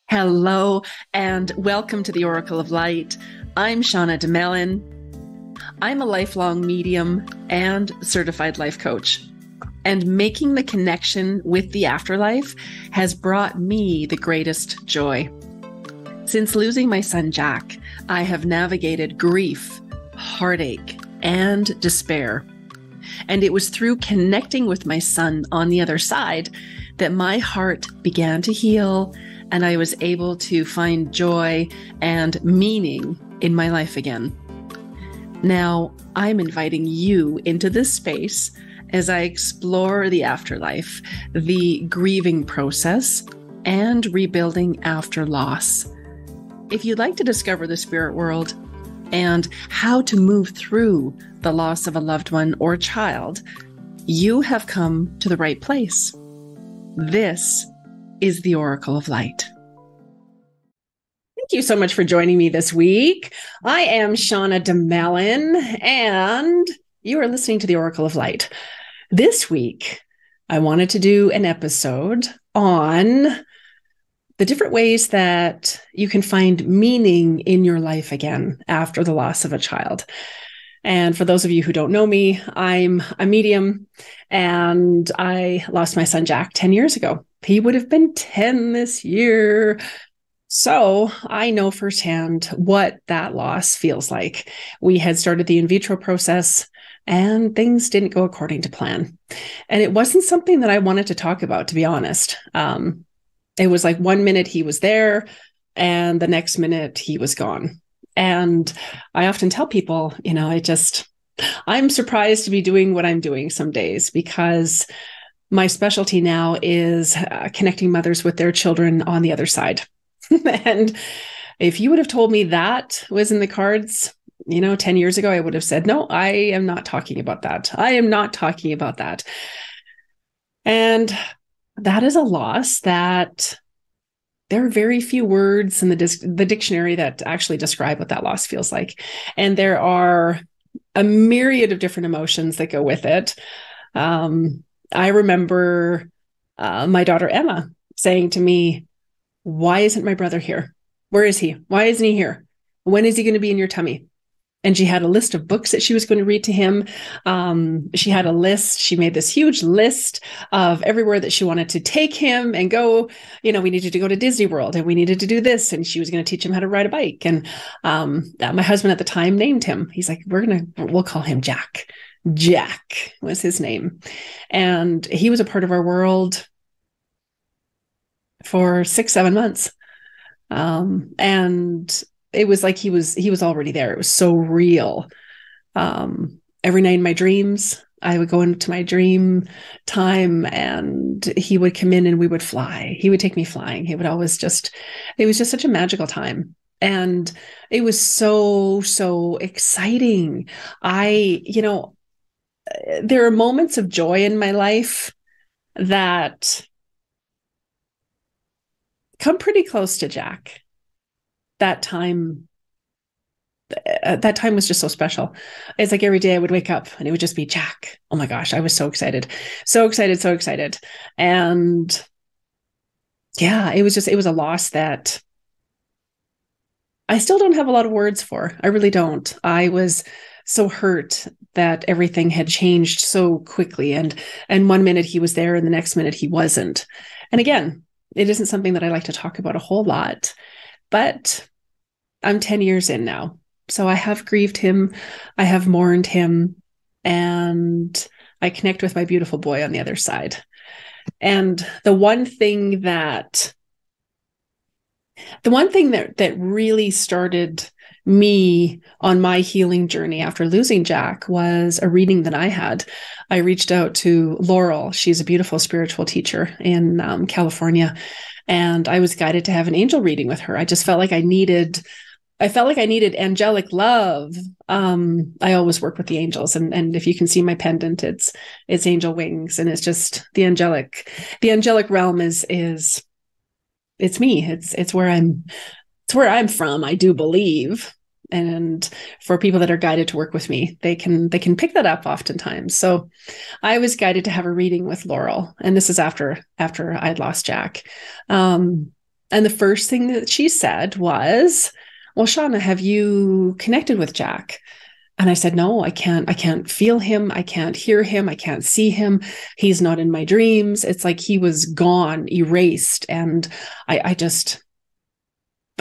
Hello, and welcome to the Oracle of Light. I'm Shauna Domalain. I'm a lifelong medium and certified life coach. And making the connection with the afterlife has brought me the greatest joy. Since losing my son, Jack, I have navigated grief, heartache, and despair. And it was through connecting with my son on the other side that my heart began to heal and I was able to find joy and meaning in my life again. Now, I'm inviting you into this space as I explore the afterlife, the grieving process, and rebuilding after loss. If you'd like to discover the spirit world and how to move through the loss of a loved one or child, you have come to the right place. This is the Oracle of Light. Thank you so much for joining me this week. I am Shauna Domalain, and you are listening to the Oracle of Light. This week, I wanted to do an episode on the different ways that you can find meaning in your life again after the loss of a child. And for those of you who don't know me, I'm a medium, and I lost my son, Jack, 10 years ago. He would have been 10 this year. So I know firsthand what that loss feels like. We had started the in vitro process and things didn't go according to plan. And it wasn't something that I wanted to talk about, to be honest. It was like 1 minute he was there and the next minute he was gone. And I often tell people, I'm surprised to be doing what I'm doing some days, because my specialty now is connecting mothers with their children on the other side. And if you would have told me that was in the cards, 10 years ago, I would have said, no, I am not talking about that. I am not talking about that. And that is a loss that there are very few words in the dictionary that actually describe what that loss feels like. And there are a myriad of different emotions that go with it. I remember my daughter, Emma, saying to me, why isn't my brother here? Where is he? Why isn't he here? When is he going to be in your tummy? And she had a list of books that she was going to read to him. She had a list. She made this huge list of everywhere that she wanted to take him and go. We needed to go to Disney World and we needed to do this. And she was going to teach him how to ride a bike. And my husband at the time named him. He's like, we'll call him Jack. Jack was his name. And he was a part of our world for 6-7 months. And it was like he was already there. It was so real. Every night in my dreams, I would go into my dream time and he would come in and we would fly. He would take me flying. It was just such a magical time. And it was so, so exciting. There are moments of joy in my life that come pretty close to Jack. That time was just so special. It's like every day I would wake up and it would just be Jack. Oh my gosh, I was so excited. So excited, so excited. And yeah, it was a loss that I still don't have a lot of words for. I really don't. I was so hurt that everything had changed so quickly. And 1 minute he was there and the next minute he wasn't. And again, it isn't something that I like to talk about a whole lot, but I'm 10 years in now. So I have grieved him. I have mourned him, and I connect with my beautiful boy on the other side. And the one thing that really started me on my healing journey after losing Jack was a reading that I had. I reached out to Laurel. She's a beautiful spiritual teacher in California. And I was guided to have an angel reading with her. I just felt like I needed angelic love. I always work with the angels. And if you can see my pendant, it's angel wings. And it's just the angelic realm is it's me. It's where I'm from, I do believe. And for people that are guided to work with me, they can pick that up oftentimes. So I was guided to have a reading with Laurel. And this is after I'd lost Jack. And the first thing that she said was, well, Shauna, have you connected with Jack? And I said, no, I can't feel him. I can't hear him. I can't see him. He's not in my dreams. It's like he was gone, erased. And I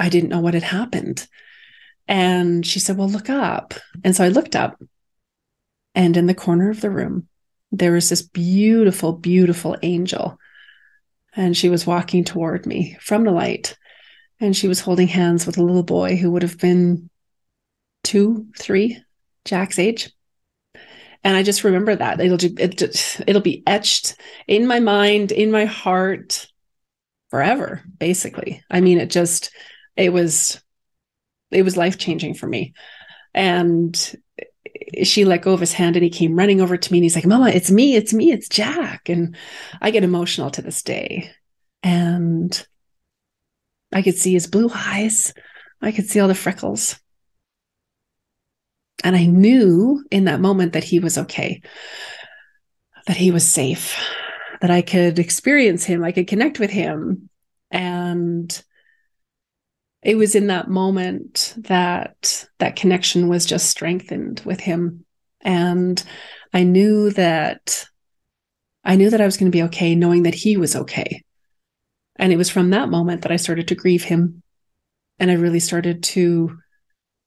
didn't know what had happened. And she said, well, look up. And so I looked up, and in the corner of the room, there was this beautiful, beautiful angel. And she was walking toward me from the light. And she was holding hands with a little boy who would have been 2, 3, Jack's age. And I just remember that it'll be etched in my mind, in my heart forever, basically. I mean, it was life-changing for me. And she let go of his hand and he came running over to me and he's like, Mama, it's me, it's Jack. And I get emotional to this day. And I could see his blue eyes. I could see all the freckles. And I knew in that moment that he was okay, that he was safe, that I could experience him, I could connect with him. And it was in that moment that that connection was just strengthened with him. And I knew that I was going to be okay, knowing that he was okay. And it was from that moment that I started to grieve him. And I really started to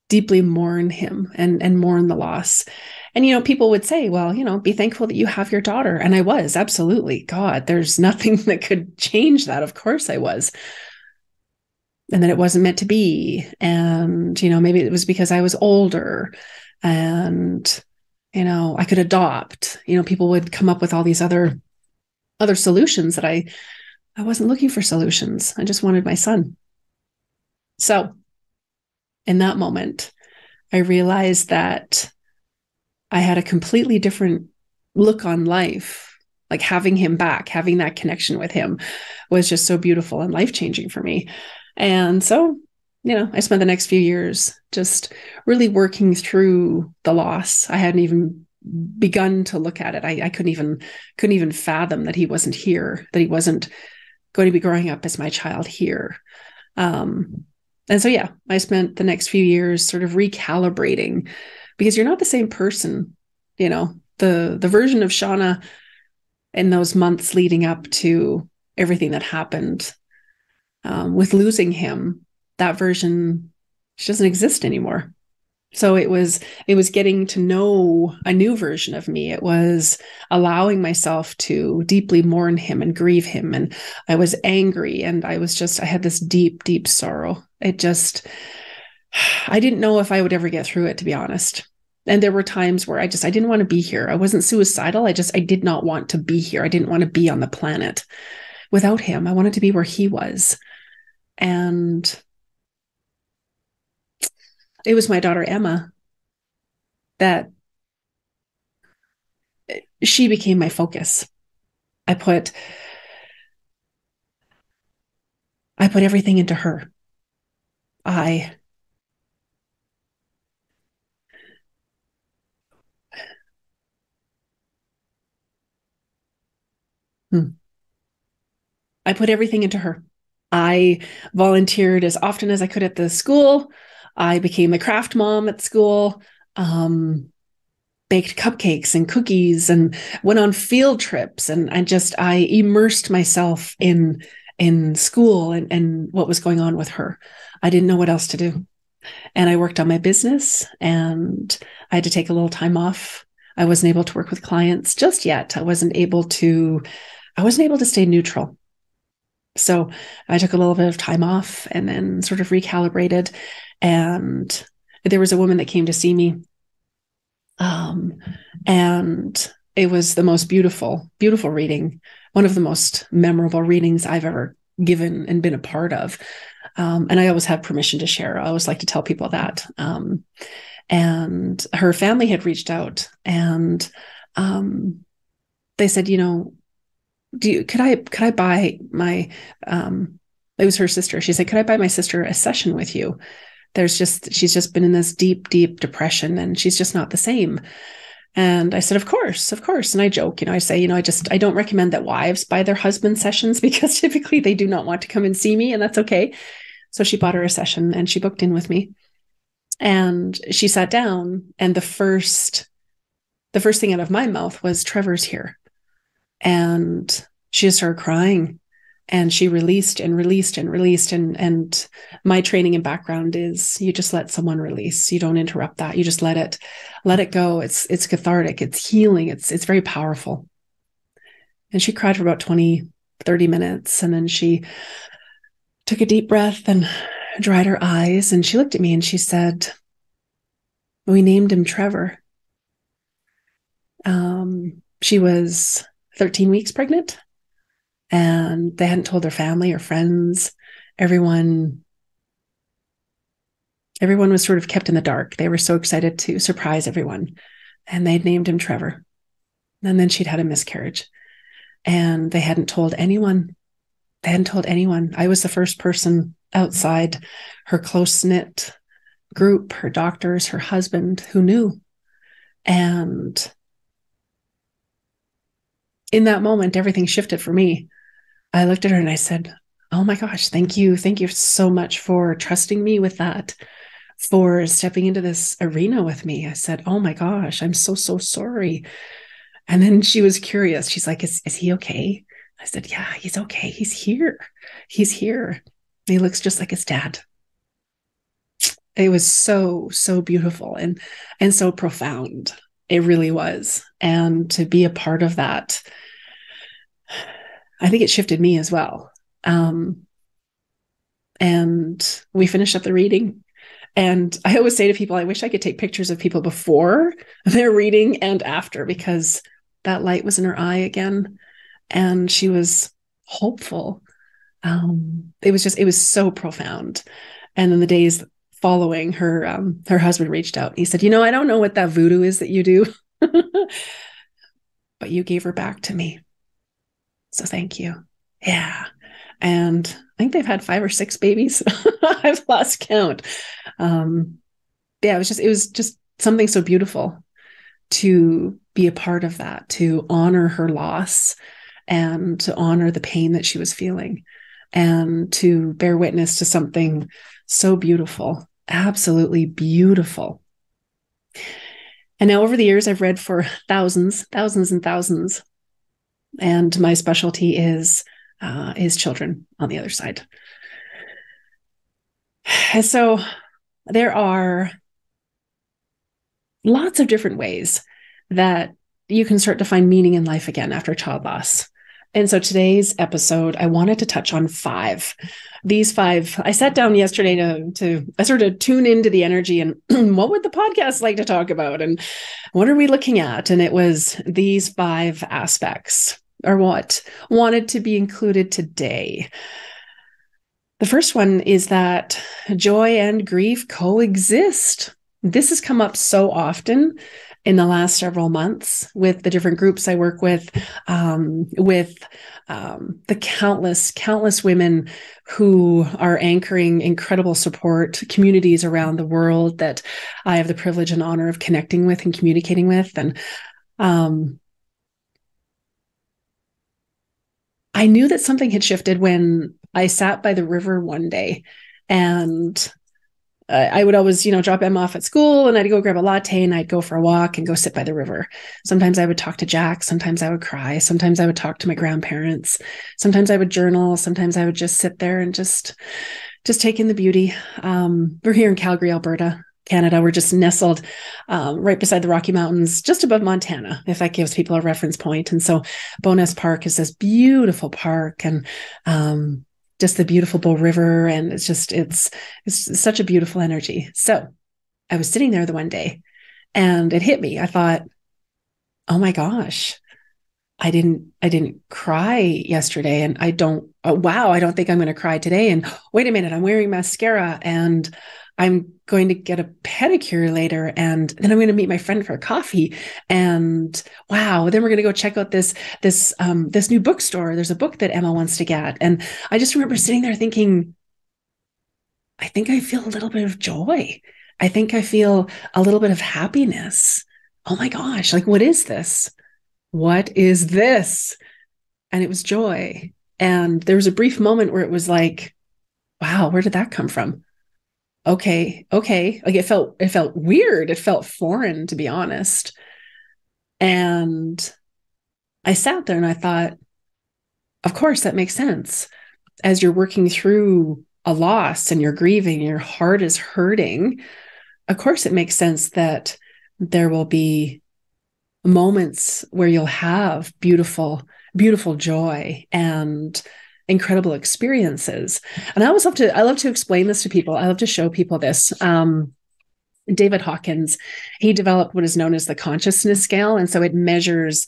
deeply mourn him and mourn the loss. And, people would say, well, be thankful that you have your daughter. And I was, absolutely. God, there's nothing that could change that. Of course I was. And that it wasn't meant to be. And, maybe it was because I was older and, I could adopt. People would come up with all these other solutions that I wasn't looking for solutions. I just wanted my son. So in that moment, I realized that I had a completely different look on life. Like having him back, having that connection with him was just so beautiful and life-changing for me. And so, I spent the next few years just really working through the loss. I hadn't even begun to look at it. I couldn't even fathom that he wasn't here, that he wasn't going to be growing up as my child here. And so, yeah, I spent the next few years sort of recalibrating, because you're not the same person. The version of Shauna in those months leading up to everything that happened with losing him, that version, she doesn't exist anymore. So it was getting to know a new version of me. It was allowing myself to deeply mourn him and grieve him. And I was angry, and I had this deep, deep sorrow. I didn't know if I would ever get through it, to be honest. And there were times where I didn't want to be here. I wasn't suicidal. I did not want to be here. I didn't want to be on the planet without him. I wanted to be where he was. And it was my daughter, Emma, that she became my focus. I put everything into her. I put everything into her. I volunteered as often as I could at the school. I became a craft mom at school, baked cupcakes and cookies, and went on field trips. And I immersed myself in school and what was going on with her. I didn't know what else to do. And I worked on my business, and I had to take a little time off. I wasn't able to work with clients just yet. I wasn't able to stay neutral. So I took a little bit of time off and then sort of recalibrated. And there was a woman that came to see me. And it was the most beautiful, beautiful reading. One of the most memorable readings I've ever given and been a part of. And I always have permission to share. I always like to tell people that. And her family had reached out, and they said, could I buy my, it was her sister. She said, could I buy my sister a session with you? She's just been in this deep, deep depression, and she's just not the same. And I said, of course, of course. And I joke, I say, I don't recommend that wives buy their husband sessions because typically they do not want to come and see me, and that's okay. So she bought her a session and she booked in with me. And she sat down, and the first thing out of my mouth was, Trevor's here. And she just started crying, and she released and released and released. And my training and background is, you just let someone release. You don't interrupt that. You just let it go. It's cathartic. It's healing. It's very powerful. And she cried for about 20, 30 minutes. And then she took a deep breath and dried her eyes. And she looked at me and she said, we named him Trevor. She was 13 weeks pregnant, and they hadn't told their family or friends. Everyone was sort of kept in the dark. They were so excited to surprise everyone, and they'd named him Trevor. And then she'd had a miscarriage, and they hadn't told anyone. I was the first person outside her close-knit group, her doctors, her husband, who knew. And in that moment, everything shifted for me. I looked at her and I said, oh my gosh, thank you. Thank you so much for trusting me with that, for stepping into this arena with me. I said, oh my gosh, I'm so, so sorry. And then she was curious. She's like, is he okay? I said, yeah, he's okay. He's here. He's here. He looks just like his dad. It was so, so beautiful and so profound. It really was. And to be a part of that, I think it shifted me as well. And we finished up the reading. And I always say to people, I wish I could take pictures of people before their reading and after, because that light was in her eye again. And she was hopeful. It was so profound. And then the days following, her husband reached out. He said, I don't know what that voodoo is that you do, but you gave her back to me. So thank you. Yeah. And I think they've had 5 or 6 babies. I've lost count. It was just something so beautiful to be a part of that, to honor her loss and to honor the pain that she was feeling, and to bear witness to something so beautiful, absolutely beautiful. And now over the years, I've read for thousands and thousands. And my specialty is children on the other side. And so there are lots of different ways that you can start to find meaning in life again after child loss. And so today's episode, I wanted to touch on 5. These 5, I sat down yesterday to sort of tune into the energy and what would the podcast like to talk about? And what are we looking at? And it was these 5 aspects are what wanted to be included today. The first one is that joy and grief coexist. This has come up so often in the last several months with the different groups I work with the countless women who are anchoring incredible support communities around the world that I have the privilege and honor of connecting with and communicating with. And I knew that something had shifted when I sat by the river one day, and I would always, drop Emma off at school, and I'd go grab a latte and I'd go for a walk and go sit by the river. Sometimes I would talk to Jack. Sometimes I would cry. Sometimes I would talk to my grandparents. Sometimes I would journal. Sometimes I would just sit there and just take in the beauty. We're here in Calgary, Alberta, Canada. We're just nestled right beside the Rocky Mountains, just above Montana, if that gives people a reference point. And so Bowness Park is this beautiful park, and just the beautiful Bow River. And it's such a beautiful energy. So I was sitting there the one day and it hit me. I thought, oh my gosh, I didn't cry yesterday. And I don't think I'm going to cry today. And wait a minute, I'm wearing mascara and I'm going to get a pedicure later, and then I'm going to meet my friend for a coffee. And wow, then we're going to go check out this new bookstore. There's a book that Emma wants to get. And I just remember sitting there thinking, I think I feel a little bit of joy. I think I feel a little bit of happiness. oh my gosh, like, what is this? What is this? And it was joy. And there was a brief moment where it was like, wow, where did that come from? Okay, okay. Like it felt weird. It felt foreign, to be honest. And I sat there and I thought, of course, that makes sense. As you're working through a loss and you're grieving, your heart is hurting. Of course, it makes sense that there will be moments where you'll have beautiful, beautiful joy and incredible experiences. And I love to explain this to people. I love to show people this. David Hawkins, he developed what is known as the consciousness scale. And so it measures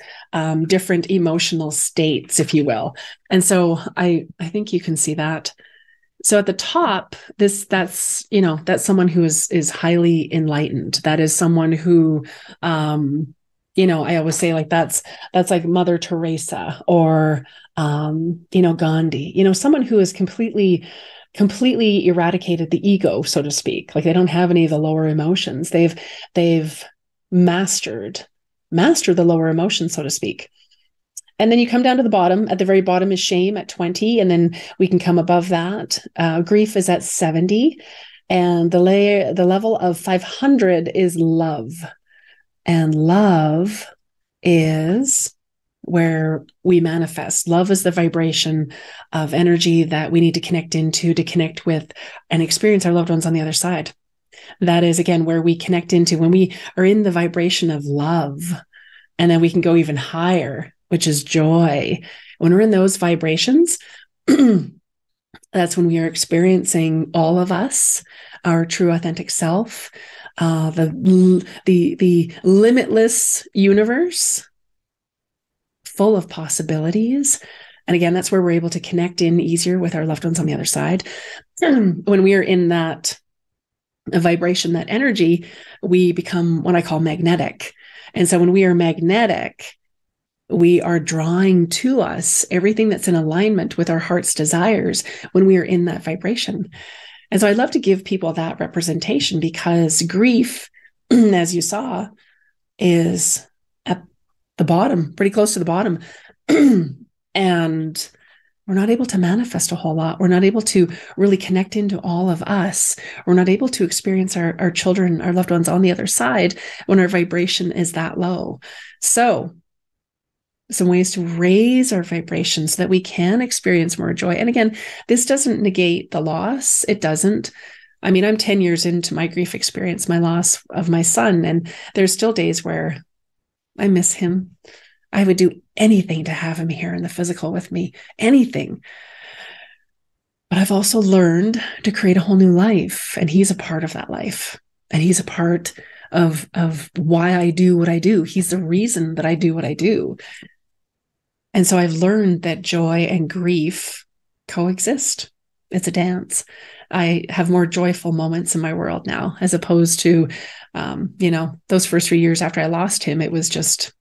different emotional states, if you will. And so I think you can see that. So at the top, that's someone who is highly enlightened. That is someone who, I always say, like, that's like Mother Teresa or Gandhi, someone who is completely eradicated the ego, so to speak. Like, they don't have any of the lower emotions. They've mastered the lower emotions, so to speak. And then you come down to the bottom. At the very bottom is shame at 20. And then we can come above that. Grief is at 70. And the level of 500 is love. And love is where we manifest. Love is the vibration of energy that we need to connect into to connect with and experience our loved ones on the other side. That is, again, where we connect into when we are in the vibration of love. And then we can go even higher, which is joy. When we're in those vibrations, that's when we are experiencing all of us, our true authentic self, the limitless universe full of possibilities. And again, that's where we're able to connect in easier with our loved ones on the other side. When we are in that vibration, that energy, we become what I call magnetic. And so when we are magnetic, we are drawing to us everything that's in alignment with our heart's desires when we are in that vibration. And so I love to give people that representation, because grief, as you saw, is at the bottom, pretty close to the bottom. And we're not able to manifest a whole lot. We're not able to really connect into all of us. We're not able to experience our children, our loved ones on the other side when our vibration is that low. So some ways to raise our vibration so that we can experience more joy. And again, this doesn't negate the loss. It doesn't. I mean, I'm 10 years into my grief experience, my loss of my son, and there's still days where I miss him. I would do anything to have him here in the physical with me, anything. But I've also learned to create a whole new life, and he's a part of that life. And he's a part of why I do what I do. He's the reason that I do what I do. And so I've learned that joy and grief coexist. It's a dance. I have more joyful moments in my world now, as opposed to, those first 3 years after I lost him. It was just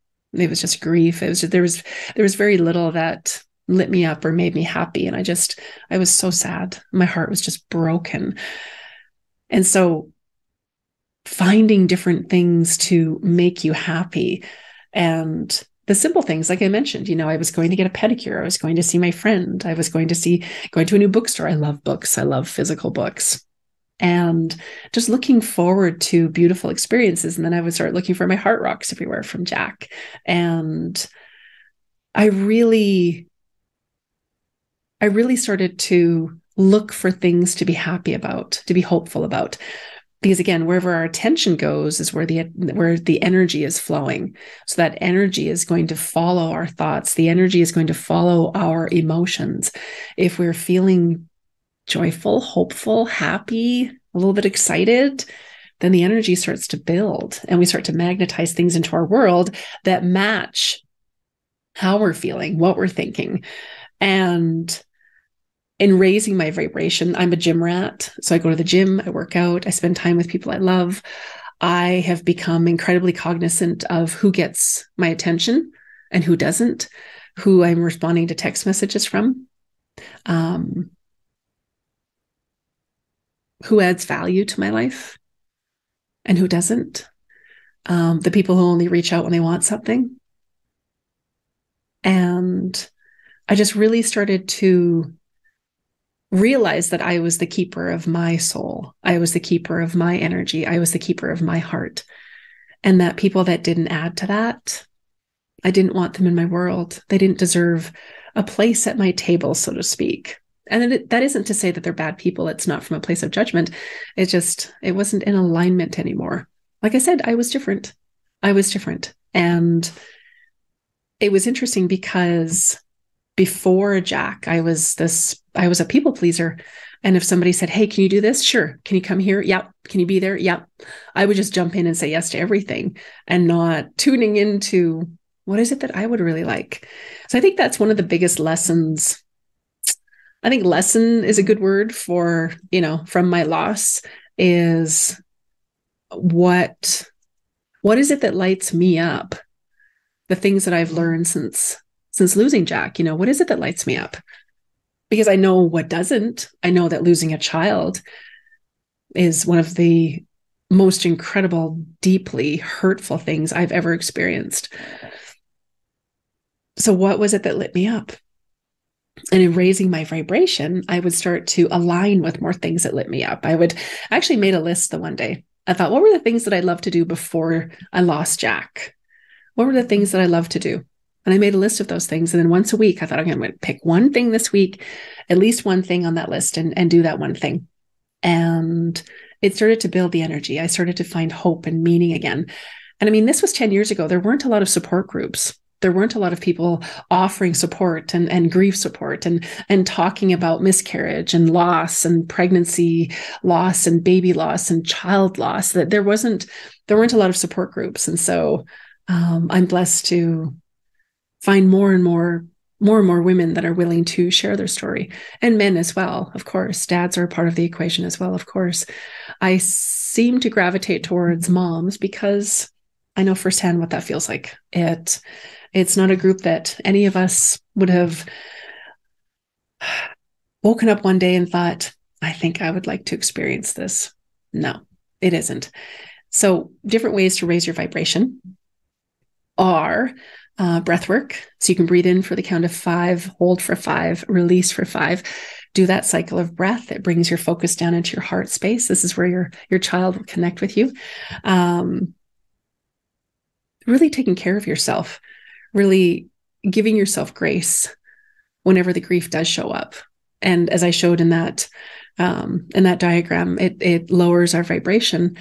grief. There was very little that lit me up or made me happy. And I was so sad. My heart was just broken. And so finding different things to make you happy, and the simple things, like I mentioned, I was going to get a pedicure. I was going to see my friend. I was going to a new bookstore. I love books. I love physical books. And just looking forward to beautiful experiences. And then I would start looking for my heart rocks everywhere from Jack. And I really started to look for things to be happy about, to be hopeful about. Because again, wherever our attention goes is where the energy is flowing. So that energy is going to follow our thoughts. The energy is going to follow our emotions. If we're feeling joyful, hopeful, happy, a little bit excited, then the energy starts to build, and we start to magnetize things into our world that match how we're feeling, what we're thinking. And in raising my vibration, I'm a gym rat. So I go to the gym, I work out, I spend time with people I love. I have become incredibly cognizant of who gets my attention and who doesn't, who I'm responding to text messages from, who adds value to my life and who doesn't. the people who only reach out when they want something. And I just really started to realize that I was the keeper of my soul. I was the keeper of my energy. I was the keeper of my heart. And that people that didn't add to that, I didn't want them in my world. They didn't deserve a place at my table, so to speak. And that isn't to say that they're bad people. It's not from a place of judgment. It wasn't in alignment anymore. Like I said, I was different. I was different. And it was interesting because before Jack, I was a people pleaser. And if somebody said, hey, can you do this? Sure. Can you come here? Yep. Can you be there? Yep. I would just jump in and say yes to everything and not tuning into what is it that I would really like. So I think that's one of the biggest lessons. I think lesson is a good word for, from my loss is what is it that lights me up? The things that I've learned since losing Jack, what is it that lights me up? Because I know what doesn't. I know that losing a child is one of the most incredible, deeply hurtful things I've ever experienced. So what was it that lit me up? And in raising my vibration, I would start to align with more things that lit me up. I actually made a list the one day. I thought, what were the things that I loved to do before I lost Jack? What were the things that I loved to do? And I made a list of those things. And then once a week, I thought, I'm going to pick one thing this week, at least one thing on that list and do that one thing. And it started to build the energy. I started to find hope and meaning again. And I mean, this was 10 years ago. There weren't a lot of support groups. There weren't a lot of people offering support and grief support and talking about miscarriage and loss and pregnancy loss and baby loss and child loss. That there weren't a lot of support groups. And so I'm blessed to find more and more women that are willing to share their story, and men as well. Of course, dads are a part of the equation as well. Of course, I seem to gravitate towards moms because I know firsthand what that feels like. It's not a group that any of us would have woken up one day and thought, I think I would like to experience this. No, it isn't. So different ways to raise your vibration are breath work. So you can breathe in for the count of 5, hold for 5, release for 5. Do that cycle of breath. It brings your focus down into your heart space. This is where your child will connect with you. Really taking care of yourself, really giving yourself grace whenever the grief does show up. And as I showed in that diagram, it lowers our vibration.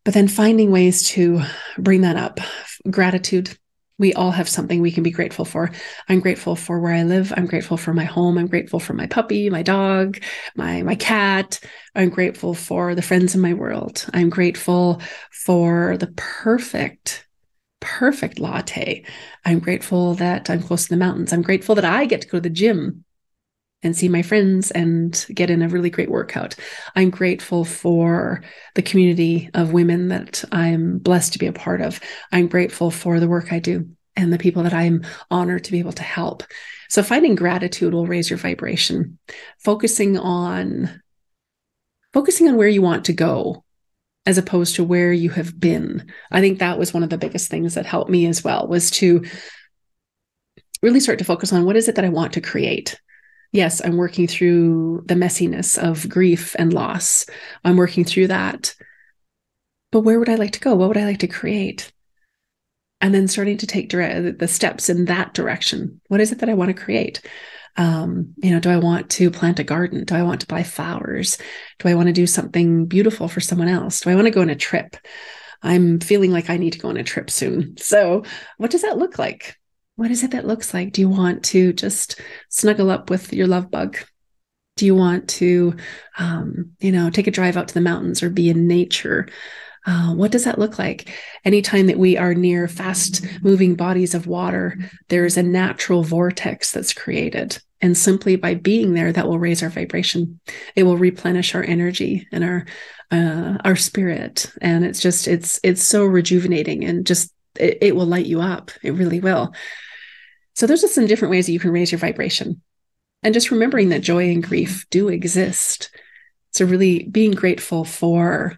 But then finding ways to bring that up. Gratitude. We all have something we can be grateful for. I'm grateful for where I live. I'm grateful for my home. I'm grateful for my puppy, my dog, my cat. I'm grateful for the friends in my world. I'm grateful for the perfect latte. I'm grateful that I'm close to the mountains. I'm grateful that I get to go to the gym and see my friends and get in a really great workout. I'm grateful for the community of women that I'm blessed to be a part of. I'm grateful for the work I do and the people that I'm honored to be able to help. So finding gratitude will raise your vibration. Focusing on where you want to go as opposed to where you have been. I think that was one of the biggest things that helped me as well, was to really start to focus on what is it that I want to create. Yes, I'm working through the messiness of grief and loss. I'm working through that. But where would I like to go? What would I like to create? And then starting to take the steps in that direction. What is it that I want to create? Do I want to plant a garden? Do I want to buy flowers? Do I want to do something beautiful for someone else? Do I want to go on a trip? I'm feeling like I need to go on a trip soon. So what does that look like? What is it that looks like? Do you want to just snuggle up with your love bug? Do you want to, take a drive out to the mountains or be in nature? What does that look like? Anytime that we are near fast moving bodies of water, there's a natural vortex that's created. And simply by being there, that will raise our vibration. It will replenish our energy and our spirit. And it's so rejuvenating, and just, it will light you up. It really will. So there's just some different ways that you can raise your vibration. And just remembering that joy and grief do exist. So really being grateful for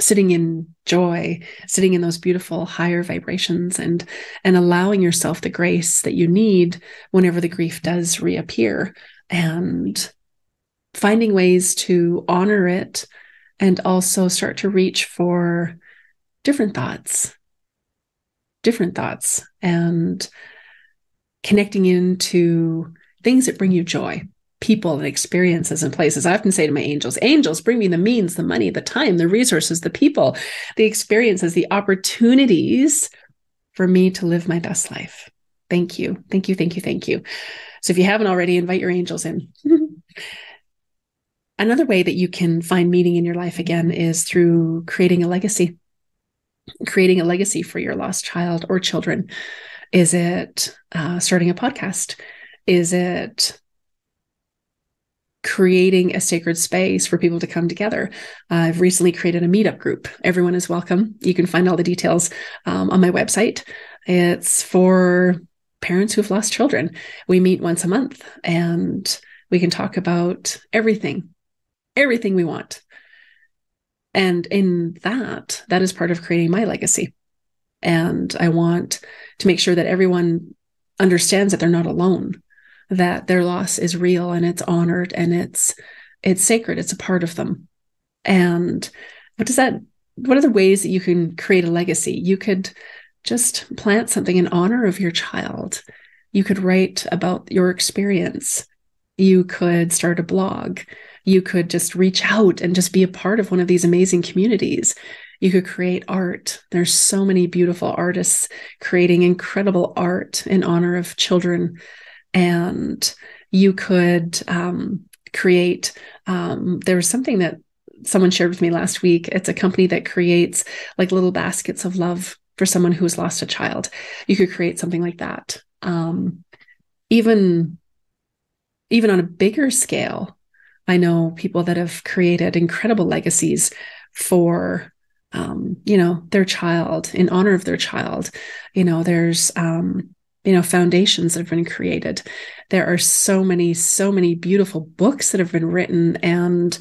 sitting in joy, sitting in those beautiful higher vibrations, and allowing yourself the grace that you need whenever the grief does reappear, and finding ways to honor it and also start to reach for different thoughts, and connecting into things that bring you joy, people and experiences and places. I often say to my angels, bring me the means, the money, the time, the resources, the people, the experiences, the opportunities for me to live my best life. Thank you. Thank you. Thank you. Thank you. So if you haven't already, invite your angels in. Another way that you can find meaning in your life again is through creating a legacy for your lost child or children. Is it starting a podcast? Is it creating a sacred space for people to come together? I've recently created a Meetup group. Everyone is welcome. You can find all the details on my website. It's for parents who've lost children. We meet once a month and we can talk about everything we want. And in that is part of creating my legacy. And I want to make sure that everyone understands that they're not alone, that their loss is real and it's honored and it's sacred. It's a part of them. And what are the ways that you can create a legacy? You could just plant something in honor of your child. You could write about your experience. You could start a blog. You could just reach out and just be a part of one of these amazing communities. You could create art. There's so many beautiful artists creating incredible art in honor of children. And you could create, there was something that someone shared with me last week. It's a company that creates like little baskets of love for someone who's lost a child. You could create something like that. Even on a bigger scale, I know people that have created incredible legacies for, their child, in honor of their child. There's, foundations that have been created. There are so many beautiful books that have been written, and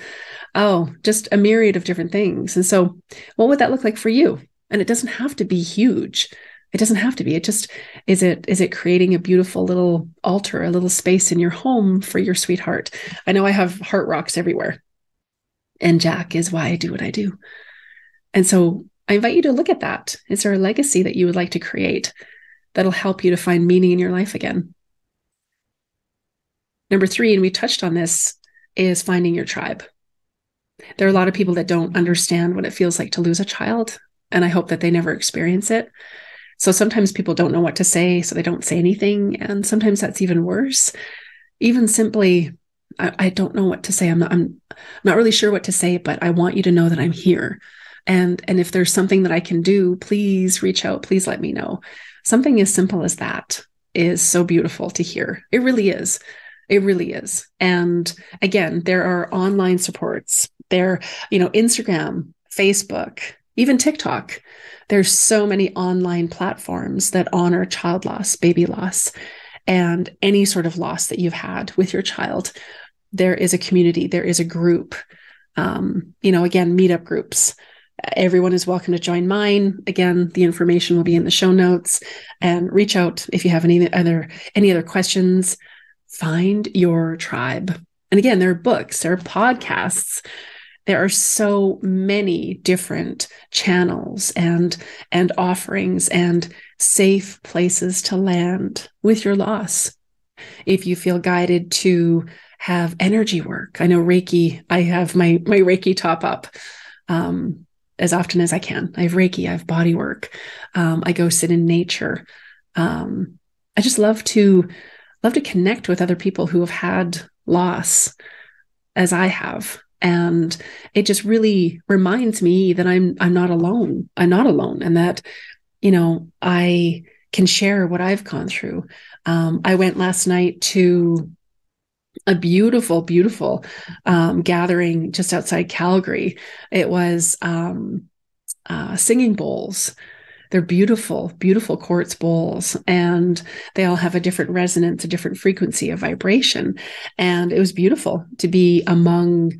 just a myriad of different things. And so what would that look like for you? And it doesn't have to be huge. It doesn't have to be. It just, is it creating a beautiful little altar, a little space in your home for your sweetheart? I know I have heart rocks everywhere, and Jack is why I do what I do. And so I invite you to look at that. Is there a legacy that you would like to create that'll help you to find meaning in your life again? Number 3, and we touched on this, is finding your tribe. There are a lot of people that don't understand what it feels like to lose a child, and I hope that they never experience it. So sometimes people don't know what to say, so they don't say anything. And sometimes that's even worse. Even simply, I don't know what to say. I'm not really sure what to say, but I want you to know that I'm here. And if there's something that I can do, please reach out. Please let me know. Something as simple as that is so beautiful to hear. It really is. It really is. And again, there are online supports. There, Instagram, Facebook, even TikTok. There's so many online platforms that honor child loss, baby loss, and any sort of loss that you've had with your child. There is a community, there is a group, again, meetup groups. Everyone is welcome to join mine. Again, the information will be in the show notes, and reach out if you have any other questions. Find your tribe. And again, there are books, there are podcasts. There are so many different channels and offerings and safe places to land with your loss. If you feel guided to have energy work, I know Reiki, I have my Reiki top up as often as I can. I have Reiki, I have body work. I go sit in nature. I just love to connect with other people who have had loss as I have. And it just really reminds me that I'm not alone. I'm not alone. And that, I can share what I've gone through. I went last night to a beautiful, beautiful gathering just outside Calgary. It was singing bowls. They're beautiful, beautiful quartz bowls, and they all have a different resonance, a different frequency of vibration. And it was beautiful to be among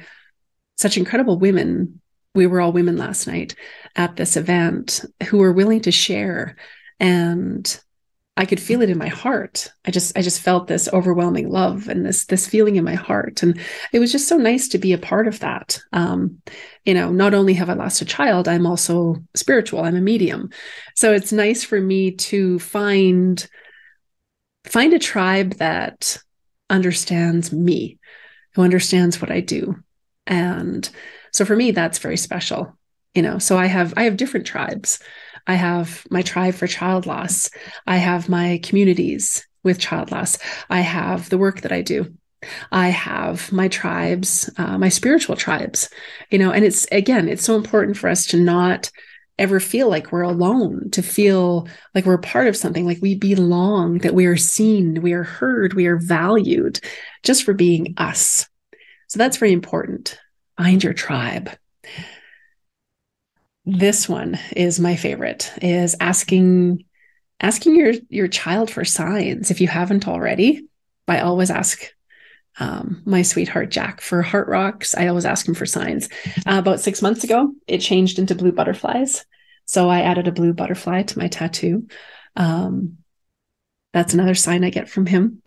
such incredible women we were all women last night at this event who were willing to share, and I could feel it in my heart. I just felt this overwhelming love and this feeling in my heart. And it was just so nice to be a part of that. Not only have I lost a child, I'm also spiritual. I'm a medium. So it's nice for me to find a tribe that understands me, who understands what I do. And so for me, that's very special. So I have different tribes. I have my tribe for child loss. I have my communities with child loss. I have the work that I do. I have my tribes, my spiritual tribes, and it's so important for us to not ever feel like we're alone, to feel like we're part of something, like we belong, that we are seen, we are heard, we are valued just for being us. So that's very important. Find your tribe. This one is my favorite, is asking your child for signs. If you haven't already, I always ask my sweetheart Jack for heart rocks. I always ask him for signs. About 6 months ago, it changed into blue butterflies. So I added a blue butterfly to my tattoo. That's another sign I get from him.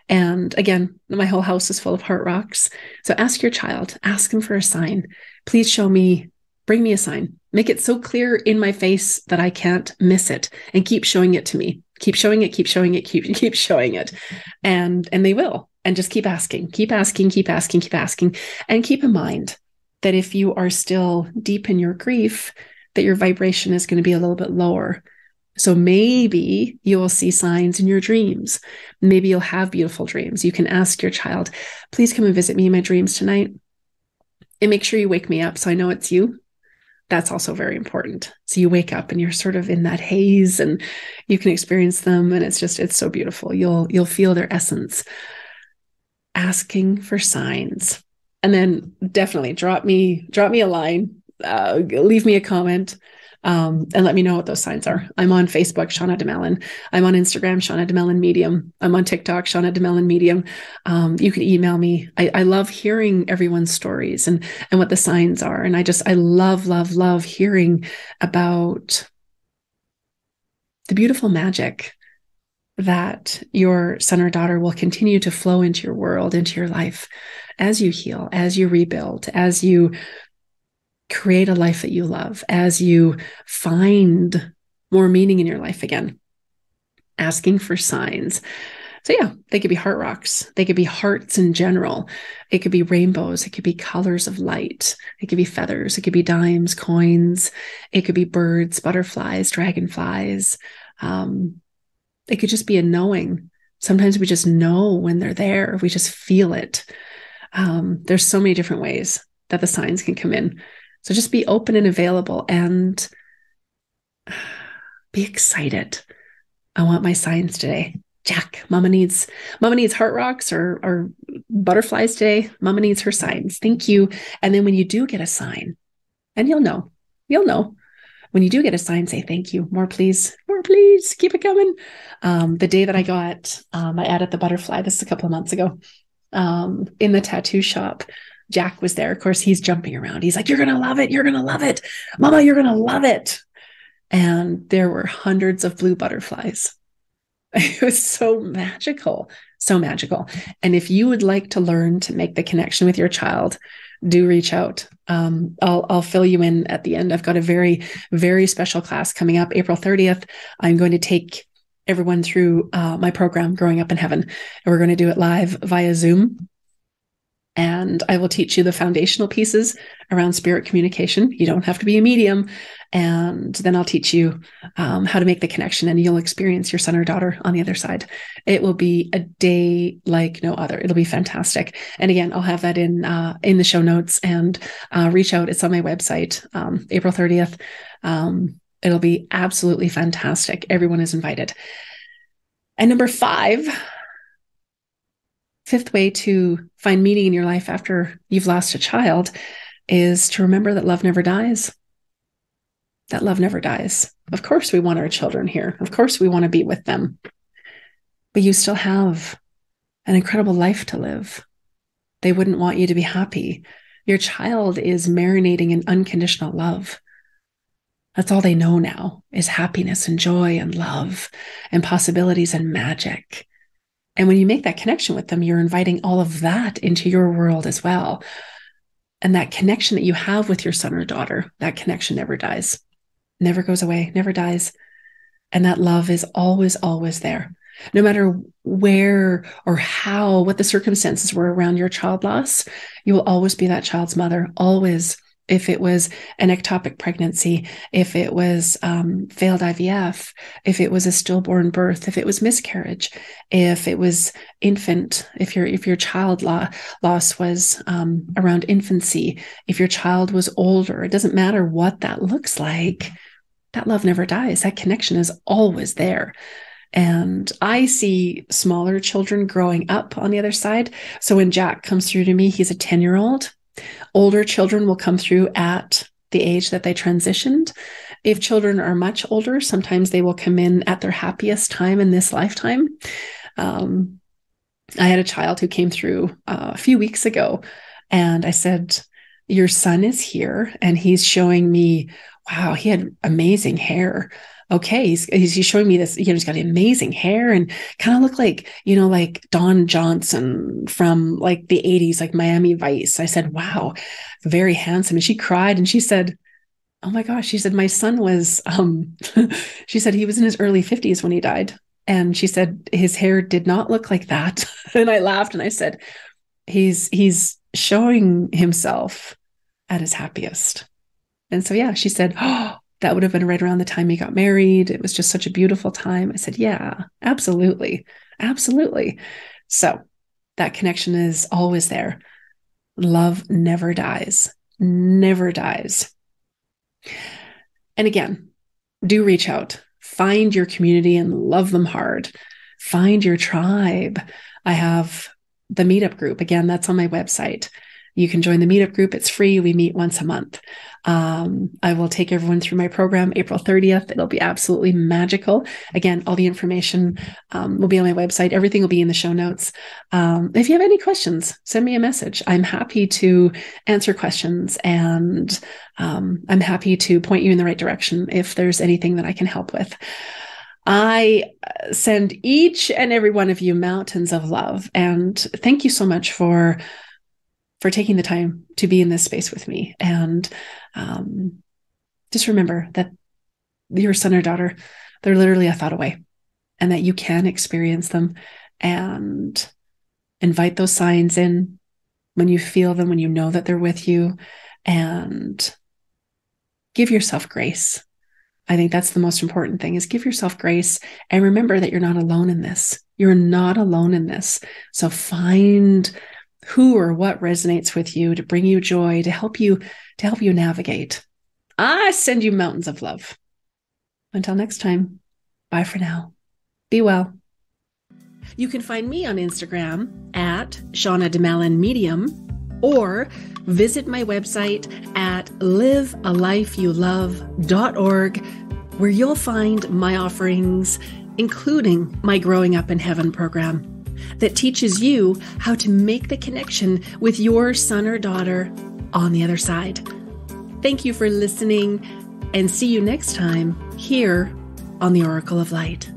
And again, my whole house is full of heart rocks. So ask your child, ask him for a sign. Please show me, bring me a sign. Make it so clear in my face that I can't miss it, and keep showing it to me. Keep showing it, keep showing it, keep showing it. And they will. And just keep asking, keep asking, keep asking, keep asking. And keep in mind that if you are still deep in your grief, that your vibration is going to be a little bit lower. So maybe you will see signs in your dreams. Maybe you'll have beautiful dreams. You can ask your child, please come and visit me in my dreams tonight. And make sure you wake me up so I know it's you. That's also very important. So you wake up and you're sort of in that haze and you can experience them. And it's so beautiful. You'll feel their essence. Asking for signs. And then definitely drop me a line, leave me a comment, and let me know what those signs are. I'm on Facebook, Shauna Domalain. I'm on Instagram, Shauna Domalain Medium. I'm on TikTok, Shauna Domalain Medium. You can email me. I love hearing everyone's stories and what the signs are. And I love hearing about the beautiful magic that your son or daughter will continue to flow into your world, into your life, as you heal, as you rebuild, as you create a life that you love, as you find more meaning in your life again. Asking for signs. So yeah, they could be heart rocks. They could be hearts in general. It could be rainbows. It could be colors of light. It could be feathers. It could be dimes, coins. It could be birds, butterflies, dragonflies. It could just be a knowing. Sometimes we just know when they're there. We just feel it. There's so many different ways that the signs can come in. So just be open and available and be excited. I want my signs today. Jack, Mama needs heart rocks or butterflies today. Mama needs her signs. Thank you. And then when you do get a sign, and you'll know. When you do get a sign, say thank you. More please, keep it coming. The day that I got, I added the butterfly, this is a couple of months ago, in the tattoo shop. Jack was there. Of course, he's jumping around. He's like, you're going to love it. You're going to love it. Mama, you're going to love it. And there were hundreds of blue butterflies. It was so magical, so magical. And if you would like to learn to make the connection with your child, do reach out. I'll fill you in at the end. I've got a very, very special class coming up April 30th. I'm going to take everyone through my program, Growing Up in Heaven. And we're going to do it live via Zoom. And I will teach you the foundational pieces around spirit communication. You don't have to be a medium. And then I'll teach you how to make the connection, and you'll experience your son or daughter on the other side. It will be a day like no other. It'll be fantastic. And again, I'll have that in the show notes, and reach out. It's on my website, April 30th. It'll be absolutely fantastic. Everyone is invited. And number 5, fifth way to find meaning in your life after you've lost a child is to remember that love never dies. That love never dies. Of course, we want our children here. Of course, we want to be with them. But you still have an incredible life to live. They wouldn't want you to be happy. Your child is marinating in unconditional love. That's all they know now is happiness and joy and love and possibilities and magic. And when you make that connection with them, you're inviting all of that into your world as well. And that connection that you have with your son or daughter, that connection never dies, never goes away, never dies. And that love is always, always there. No matter where or how, what the circumstances were around your child loss, you will always be that child's mother, always. If it was an ectopic pregnancy, if it was failed IVF, if it was a stillborn birth, if it was miscarriage, if it was infant, if your child loss was around infancy, if your child was older, it doesn't matter what that looks like. That love never dies. That connection is always there. And I see smaller children growing up on the other side. So when Jack comes through to me, he's a 10-year-old. Older children will come through at the age that they transitioned. If children are much older, sometimes they will come in at their happiest time in this lifetime. I had a child who came through a few weeks ago, and I said, your son is here, and he's showing me, wow, he had amazing hair. Okay, he's showing me this, he's got amazing hair and kind of look like, like Don Johnson from like the 80s, like Miami Vice. I said, wow, very handsome. And she cried and she said, oh my gosh, she said, my son was, she said he was in his early 50s when he died. And she said, his hair did not look like that. And I laughed and I said, he's showing himself at his happiest. And so, yeah, she said, oh, that would have been right around the time he got married. It was just such a beautiful time. I said, yeah, absolutely. Absolutely. So that connection is always there. Love never dies, never dies. And again, do reach out, find your community and love them hard. Find your tribe. I have the Meetup group. Again, that's on my website. You can join the Meetup group. It's free. We meet once a month. I will take everyone through my program April 30th. It'll be absolutely magical. Again, all the information will be on my website. Everything will be in the show notes. If you have any questions, send me a message. I'm happy to answer questions, and I'm happy to point you in the right direction if there's anything that I can help with. I send each and every one of you mountains of love, and thank you so much for taking the time to be in this space with me. And just remember that your son or daughter, they're literally a thought away, and that you can experience them, and invite those signs in when you feel them, when you know that they're with you, and give yourself grace. I think that's the most important thing, is give yourself grace, and remember that you're not alone in this. You're not alone in this. So find who or what resonates with you to bring you joy, to help you navigate. I send you mountains of love. Until next time, bye for now. Be well. You can find me on Instagram at Shauna Domalain Medium, or visit my website at livealifeyoulove.org, where you'll find my offerings, including my Growing Up in Heaven program, that teaches you how to make the connection with your son or daughter on the other side. Thank you for listening, and see you next time here on the Oracle of Light.